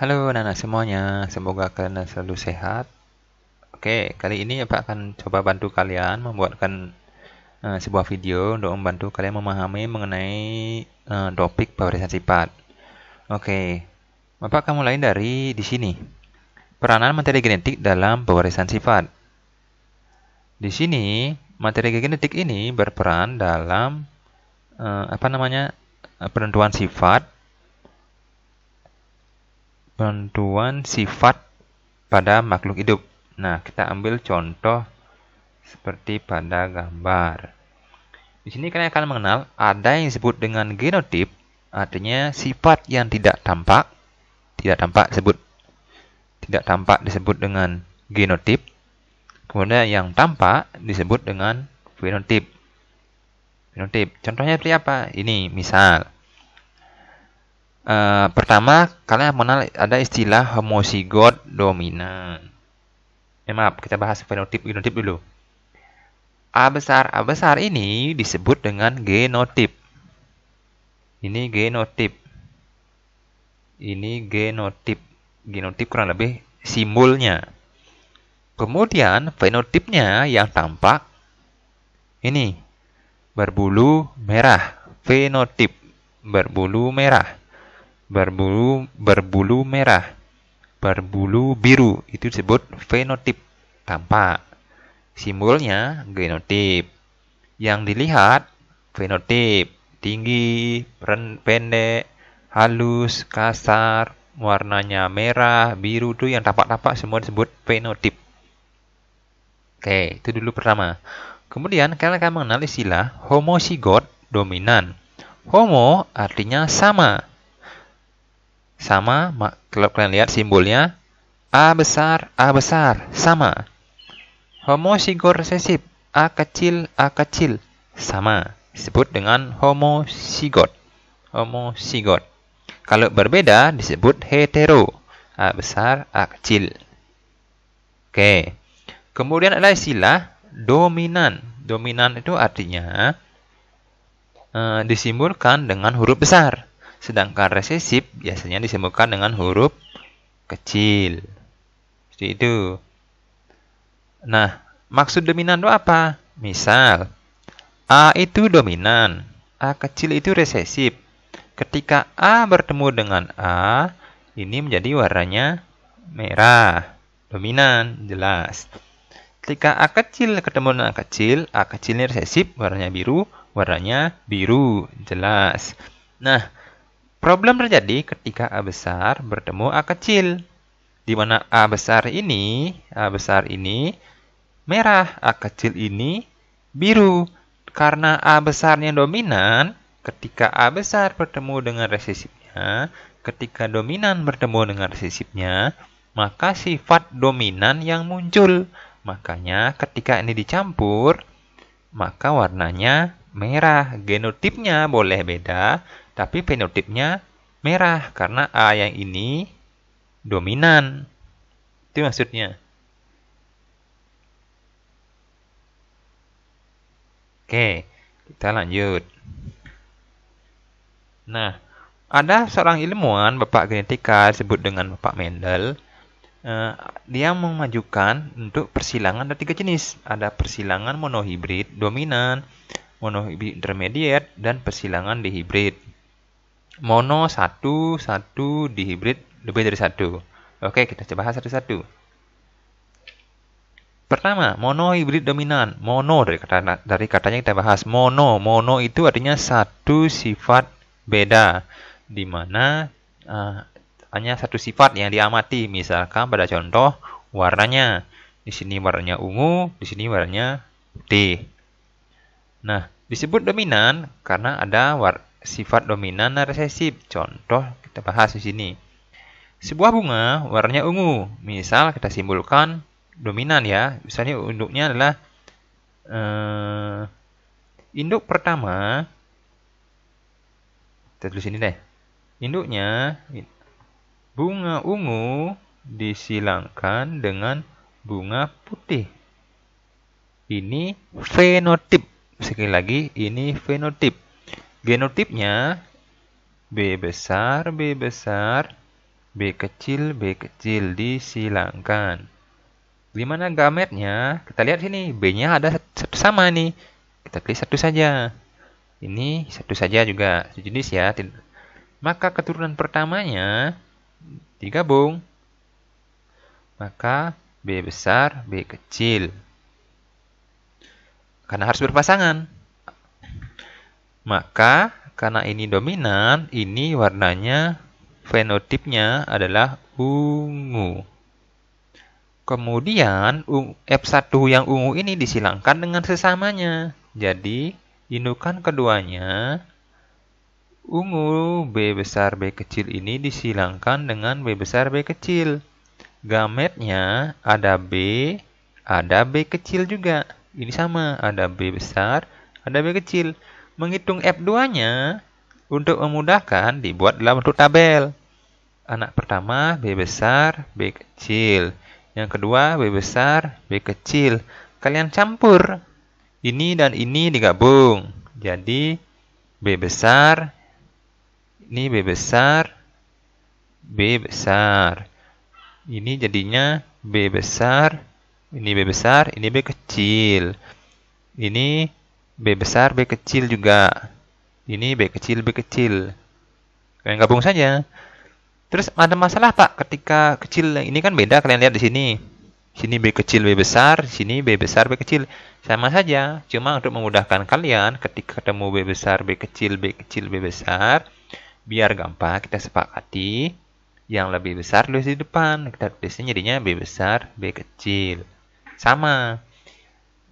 Halo anak-anak semuanya, semoga kalian selalu sehat. Oke, kali ini Pak akan coba bantu kalian membuatkan sebuah video untuk membantu kalian memahami mengenai topik barisan sifat. Oke, Bapak akan mulai dari di sini. Peranan materi genetik dalam pewarisan sifat. Di sini, materi genetik ini berperan dalam penentuan sifat pada makhluk hidup. Nah, kita ambil contoh seperti pada gambar. Di sini kalian akan mengenal ada yang disebut dengan genotip, artinya sifat yang tidak tampak disebut dengan genotip. Kemudian yang tampak disebut dengan fenotip. Contohnya seperti apa? Ini misal. Pertama, kalian mengenal ada istilah homozigot dominan. Maaf, kita bahas fenotip genotip dulu. A besar ini disebut dengan genotip. Ini genotip. Genotip kurang lebih simbolnya. Kemudian fenotipnya yang tampak ini berbulu merah. Fenotip berbulu merah. Berbulu merah. Berbulu biru itu disebut fenotip tampak. Simbolnya genotip. Yang dilihat fenotip tinggi, pendek, halus, kasar, warnanya merah, biru itu yang tampak-tampak semua disebut fenotip. Oke, itu dulu pertama. Kemudian kalian akan mengenal istilah homozigot dominan. Homo artinya sama. Sama, kalau kalian lihat simbolnya A besar, sama. Homozigot resesif, A kecil, sama. Disebut dengan homozigot. Kalau berbeda disebut hetero, A besar, A kecil. Oke. Kemudian ada istilah dominan. Dominan itu artinya disimbolkan dengan huruf besar. Sedangkan resesif biasanya disimbolkan dengan huruf kecil. Seperti itu. Nah, maksud dominan itu apa? Misal, A itu dominan, A kecil itu resesif. Ketika A bertemu dengan A, ini menjadi warnanya merah. Dominan, jelas. Ketika A kecil ketemu dengan A kecil ini resesif, warnanya biru, jelas. Nah, problem terjadi ketika A besar bertemu A kecil. Di mana A besar ini merah, A kecil ini biru. Karena A besarnya dominan, ketika A besar bertemu dengan resesifnya, maka sifat dominan yang muncul. Makanya ketika ini dicampur, maka warnanya merah. Genotipnya boleh beda, tapi fenotipnya merah karena A yang ini dominan. Itu maksudnya. Oke, kita lanjut. Nah, ada seorang ilmuwan, Bapak genetika, disebut dengan Bapak Mendel. Dia memajukan untuk persilangan ada 3 jenis. Ada persilangan monohibrid dominan, monohibrid intermediate, dan persilangan dihibrid. Mono 1, dihibrid lebih dari 1. Oke, kita coba bahas satu-satu. Pertama, monohibrid dominan. Mono dari katanya kita bahas. Mono itu artinya satu sifat beda, di mana hanya satu sifat yang diamati. Misalkan pada contoh warnanya, di sini warnanya ungu, di sini warnanya putih. Nah, disebut dominan karena ada sifat dominan dan resesif. Contoh kita bahas di sini. Sebuah bunga warnanya ungu. Misal kita simbolkan dominan ya. Misalnya induknya adalah induk pertama. Kita tulis ini deh. Induknya bunga ungu disilangkan dengan bunga putih. Ini fenotip. Sekali lagi, ini fenotip. Genotipnya B besar, B kecil disilangkan. Gimana gametnya? Kita lihat sini, B-nya ada satu sama nih. Kita pilih satu saja. Ini satu saja juga, sejenis ya. Maka keturunan pertamanya digabung. Maka B besar, B kecil. Karena harus berpasangan. Maka karena ini dominan, ini warnanya fenotipnya adalah ungu. Kemudian F1 yang ungu ini disilangkan dengan sesamanya. Jadi indukan keduanya ungu B besar B kecil ini disilangkan dengan B besar B kecil. Gametnya ada B kecil juga. Ini sama, ada B besar, ada B kecil. Menghitung F2-nya untuk memudahkan dibuat dalam bentuk tabel. Anak pertama B besar, B kecil. Yang kedua B besar, B kecil. Kalian campur. Ini dan ini digabung. Jadi B besar, ini B besar, B besar. Ini jadinya B besar, ini B besar, ini B kecil. Ini B besar, B kecil juga. Ini B kecil, B kecil. Kalian gabung saja. Terus ada masalah Pak ketika kecil ini kan beda, kalian lihat di sini. Sini B kecil B besar, sini B besar B kecil. Sama saja, cuma untuk memudahkan kalian ketika ketemu B besar B kecil B kecil B besar, biar gampang kita sepakati yang lebih besar tulis di depan. Kita tulisnya jadinya B besar B kecil. Sama.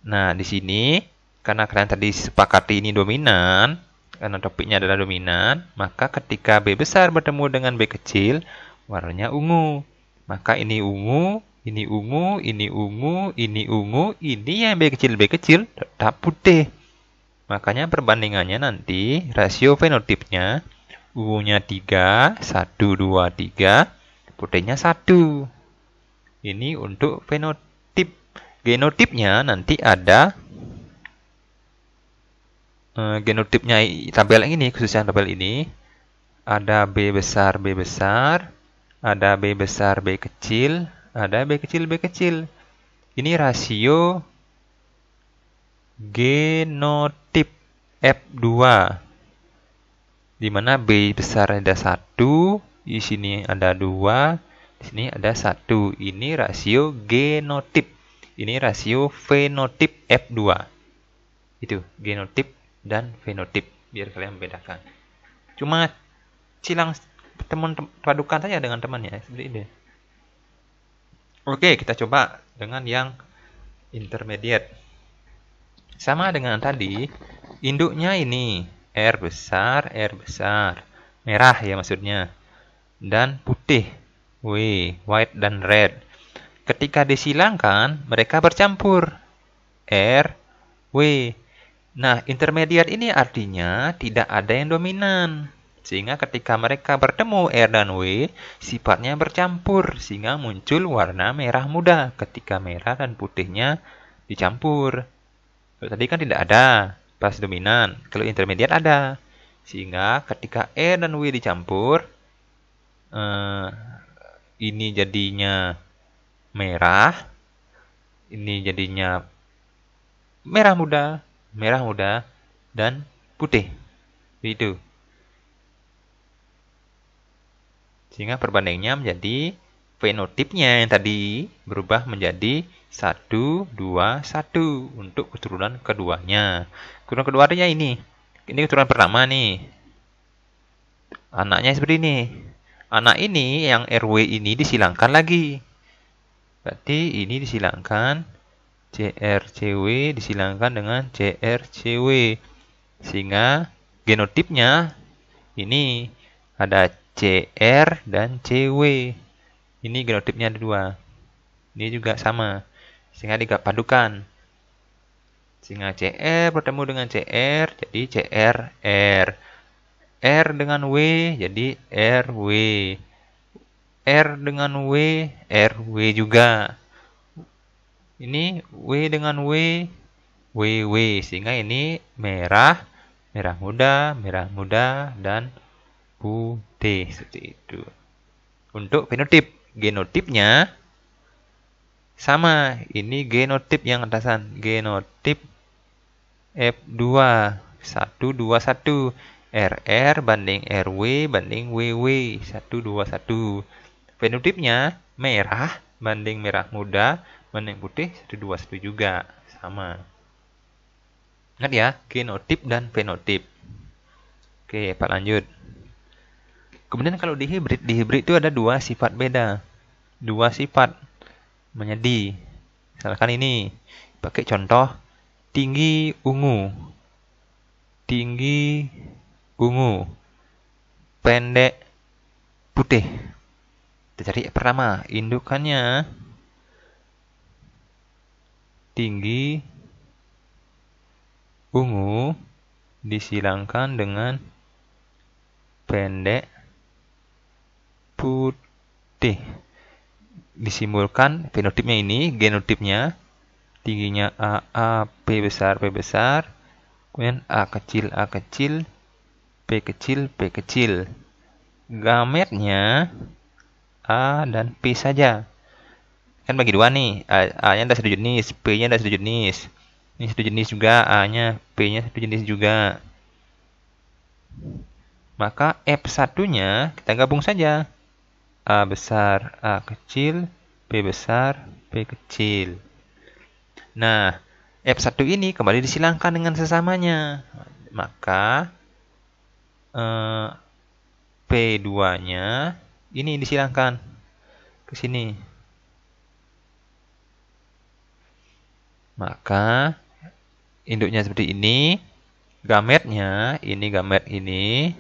Nah, di sini karena kalian tadi sepakati ini dominan, karena topiknya adalah dominan, maka ketika B besar bertemu dengan B kecil, warnanya ungu. Maka ini ungu, ini ungu, ini ungu, ini ungu, ini yang B kecil tetap putih. Makanya perbandingannya nanti rasio fenotipnya ungunya 3, 1, 2, 3, putihnya 1. Ini untuk fenotip. Genotipnya nanti ada genotipnya tabel ini, khususnya tabel ini, ada B besar, ada B besar, B kecil, ada B kecil, B kecil. Ini rasio genotip F2. Di mana B besar ada 1, di sini ada 2, di sini ada 1. Ini rasio genotip. Ini rasio fenotip F2. Itu genotip dan fenotip, biar kalian membedakan. Cuma silang teman padukan saja dengan temannya seperti ini. Oke, kita coba dengan yang intermediate. Sama dengan tadi, induknya ini R besar, merah ya maksudnya, dan putih, W, white dan red. Ketika disilangkan, mereka bercampur, R, W. Nah, intermediate ini artinya tidak ada yang dominan. Sehingga ketika mereka bertemu R dan W, sifatnya bercampur. Sehingga muncul warna merah muda ketika merah dan putihnya dicampur. Tadi kan tidak ada pas dominan. Kalau intermediate ada. Sehingga ketika R dan W dicampur, ini jadinya merah. Ini jadinya merah muda, dan putih. Itu. Sehingga perbandingannya menjadi fenotipnya yang tadi berubah menjadi 1, 2, 1 untuk keturunan keduanya. Keturunan keduanya ini. Ini keturunan pertama nih. Anaknya seperti ini. Anak ini yang RW ini disilangkan lagi. Berarti ini disilangkan CRCW disilangkan dengan CRCW. Sehingga genotipnya ini ada CR dan CW. Ini genotipnya ada 2. Ini juga sama. Sehingga dipadukan. Sehingga CR bertemu dengan CR jadi CRR. R dengan W jadi RW. R dengan W, RW juga. Ini W dengan W, WW. Sehingga ini merah muda, dan putih. Seperti itu. Untuk fenotip, genotipnya sama. Ini genotip yang atasan, genotip F2 121, RR banding RW banding WW 121. Fenotipnya merah banding merah muda banding putih 121 juga sama. Ingat ya, genotip dan fenotip. Oke, Pak lanjut. Kemudian kalau di hibrid itu ada dua sifat beda. Dua sifat menjadi. Misalkan ini, pakai contoh tinggi ungu. Tinggi ungu. Pendek putih. Kita cari pertama, indukannya tinggi ungu disilangkan dengan pendek putih. Disimbolkan fenotipnya ini, genotipnya tingginya A, P besar, kemudian A kecil, P kecil. Gametnya A dan P saja. Kan bagi dua nih, A-nya ada satu jenis, P-nya ada satu jenis. Ini satu jenis juga, A-nya, P-nya satu jenis juga. Maka F1-nya kita gabung saja. A besar, A kecil, P besar, P kecil. Nah, F1 ini kembali disilangkan dengan sesamanya. Maka P2-nya ini disilangkan ke sini. Maka induknya seperti ini. Gametnya, ini gamet ini.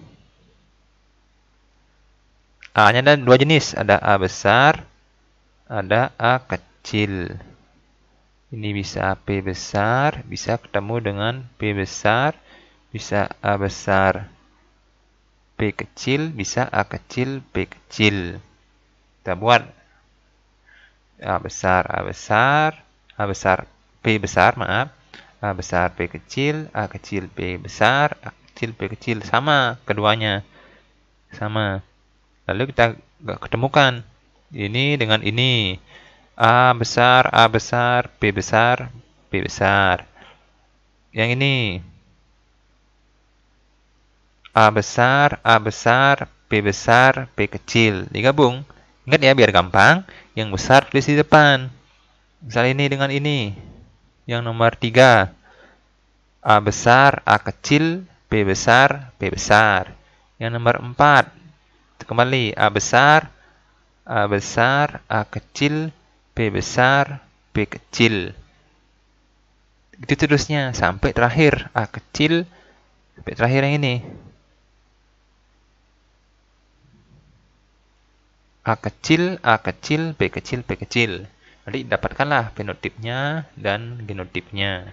A-nya ada dua jenis. Ada A besar, ada A kecil. Ini bisa P besar, bisa ketemu dengan P besar, bisa A besar, P kecil, bisa A kecil, P kecil. Kita buat A besar, P besar, maaf. A besar, P kecil, A kecil, P besar, A kecil, P kecil. Sama keduanya. Sama. Lalu kita ketemukan ini dengan ini. A besar, P besar, P besar. Yang ini A besar, P besar, P kecil. Digabung. Ingat ya, biar gampang. Yang besar tulis di depan. Misal ini dengan ini. Yang nomor 3. A besar, A kecil, P besar, P besar. Yang nomor 4. Kembali. A besar, A kecil, P besar, P kecil. Itu terusnya sampai terakhir A kecil, sampai terakhir yang ini. A kecil, P kecil, P kecil. Nanti dapatkanlah fenotipnya dan genotipnya.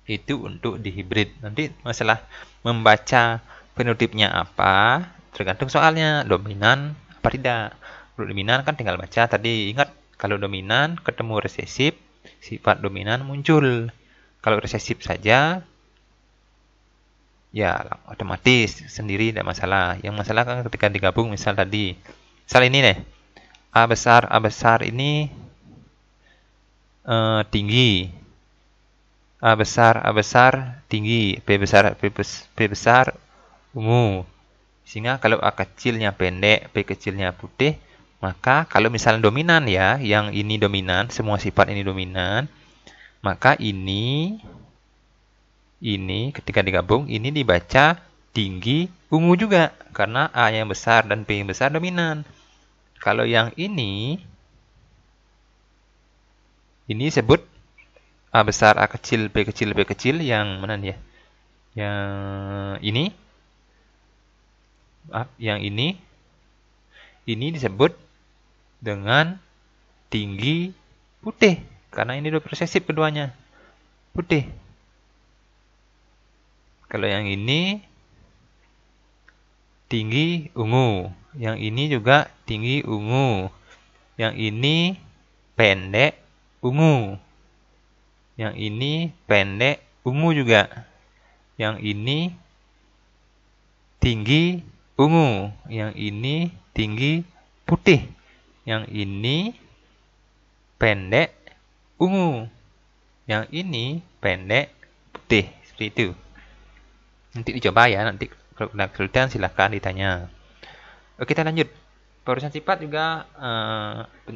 Itu untuk di hibrid. Nanti masalah membaca fenotipnya apa, tergantung soalnya. Dominan apa tidak. Kalau dominan kan tinggal baca. Tadi ingat, kalau dominan ketemu resesif, sifat dominan muncul. Kalau resesif saja, ya otomatis sendiri tidak masalah. Yang masalah kan ketika digabung, misal tadi. Misal ini nih, A besar ini tinggi. A besar tinggi. P besar ungu. Sehingga kalau A kecilnya pendek, P kecilnya putih, maka kalau misalnya dominan ya, yang ini dominan, semua sifat ini dominan, maka ini ketika digabung, ini dibaca tinggi ungu juga. Karena A yang besar dan P yang besar dominan. Kalau yang ini sebut A besar, A kecil, P kecil, P kecil. Yang mana dia? Yang ini. Maaf, yang ini disebut dengan tinggi putih. Karena ini dua resesif keduanya. Putih. Kalau yang ini tinggi ungu. Yang ini juga tinggi ungu. Yang ini pendek ungu. Yang ini pendek ungu juga. Yang ini tinggi ungu. Yang ini tinggi putih. Yang ini pendek ungu. Yang ini pendek putih. Seperti itu. Nanti dicoba ya, nanti kalau kesulitan silahkan ditanya. Oke, kita lanjut. Perusahaan sifat juga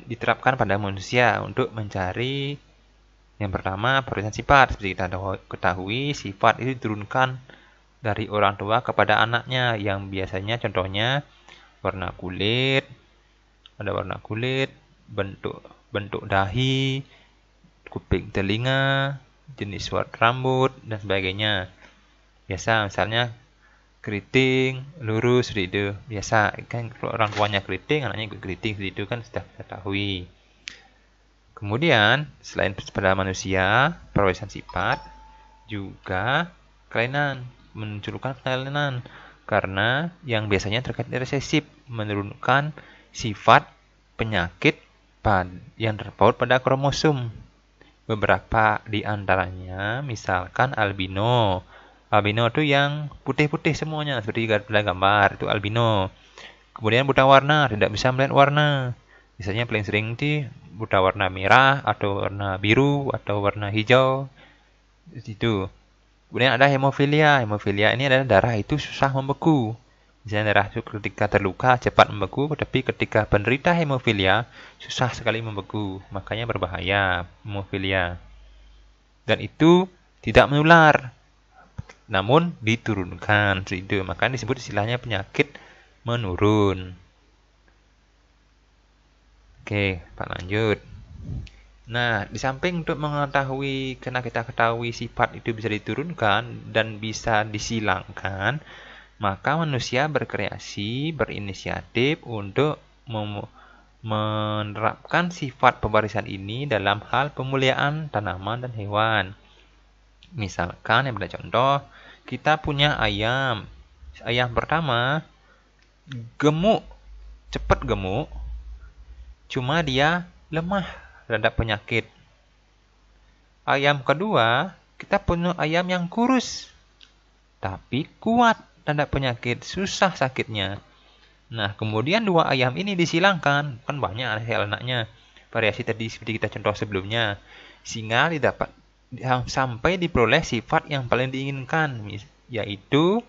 diterapkan pada manusia untuk mencari yang pertama perusahaan sifat. Seperti kita ketahui, sifat itu diturunkan dari orang tua kepada anaknya, yang biasanya contohnya warna kulit, ada warna kulit, bentuk dahi, kuping telinga, jenis warna rambut, dan sebagainya. Biasa misalnya keriting, lurus, seperti itu. Biasa kan kalau orang tuanya keriting, anaknya ikut keriting, seperti itu kan sudah ketahui. Kemudian selain pada manusia, perwarisan sifat juga kelainan, menunjukkan kelainan karena yang biasanya terkait resesif, menurunkan sifat penyakit yang terpaut pada kromosom. Beberapa di antaranya misalkan albino. Albino itu yang putih-putih semuanya, seperti gambar, itu albino. Kemudian buta warna, tidak bisa melihat warna. Misalnya paling sering itu buta warna merah, atau warna biru, atau warna hijau. Itu. Kemudian ada hemofilia. Hemofilia ini adalah darah itu susah membeku. Misalnya darah itu ketika terluka cepat membeku, tapi ketika penderita hemofilia susah sekali membeku. Makanya berbahaya hemofilia. Dan itu tidak menular, namun diturunkan. Itu makanya disebut istilahnya penyakit menurun. Oke, Pak lanjut. Nah, di samping untuk mengetahui, karena kita ketahui sifat itu bisa diturunkan dan bisa disilangkan, maka manusia berkreasi, berinisiatif untuk menerapkan sifat pewarisan ini dalam hal pemuliaan tanaman dan hewan. Misalkan yang pada contoh, kita punya ayam. Ayam pertama gemuk, cepat gemuk, cuma dia lemah terhadap penyakit. Ayam kedua, kita punya ayam yang kurus, tapi kuat terhadap penyakit, susah sakitnya. Nah, kemudian dua ayam ini disilangkan, kan banyak hasil anaknya. Variasi tadi seperti kita contoh sebelumnya, sehingga didapat sampai diperoleh sifat yang paling diinginkan, yaitu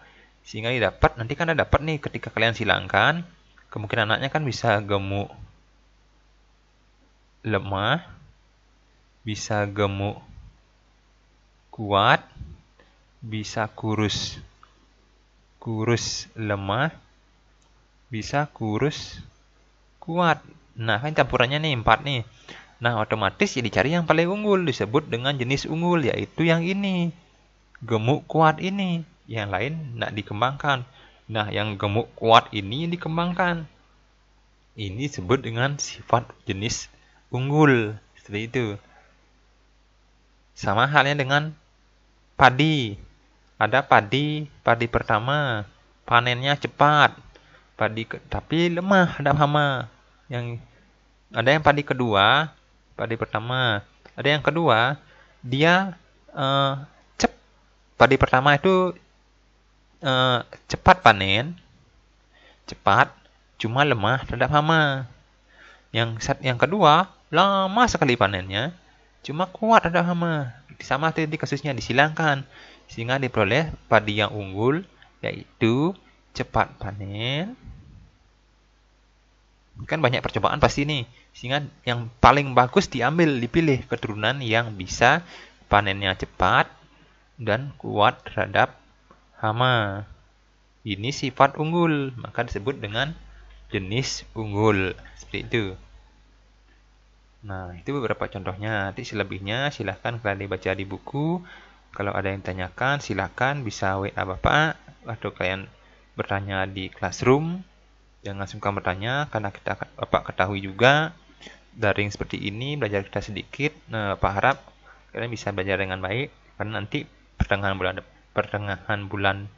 sehingga didapat, nanti kan ada dapat nih ketika kalian silangkan, kemungkinan anaknya kan bisa gemuk lemah, bisa gemuk kuat, bisa kurus lemah, bisa kurus kuat. Nah, kan campurannya nih 4 nih. Nah, otomatis ya dicari yang paling unggul, disebut dengan jenis unggul, yaitu yang ini, gemuk kuat ini. Yang lain tidak dikembangkan. Nah, yang gemuk kuat ini dikembangkan. Ini disebut dengan sifat jenis unggul, seperti itu. Sama halnya dengan padi. Ada padi pertama, panennya cepat. Tapi lemah, ada hama. Ada yang padi kedua, padi pertama. Ada yang kedua, dia padi pertama itu cepat panen, cepat, cuma lemah terhadap hama. Yang kedua, lama sekali panennya, cuma kuat ada hama. Sama seperti kasusnya, disilangkan sehingga diperoleh padi yang unggul, yaitu cepat panen. Kan banyak percobaan pasti nih, sehingga yang paling bagus dipilih keturunan yang bisa panennya cepat dan kuat terhadap hama. Ini sifat unggul, maka disebut dengan jenis unggul, seperti itu. Nah, itu beberapa contohnya. Nanti selebihnya silahkan kalian baca di buku. Kalau ada yang tanyakan, silahkan bisa WA Bapak, atau kalian bertanya di classroom. Jangan sungkan bertanya, karena Bapak ketahui juga daring seperti ini, belajar kita sedikit. Nah, Bapak harap kalian bisa belajar dengan baik, karena nanti pertengahan bulan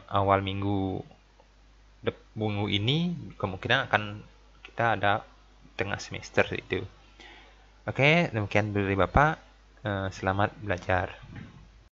awal minggu ini kemungkinan akan kita ada tengah semester itu. Oke, demikian dari Bapak. Selamat belajar.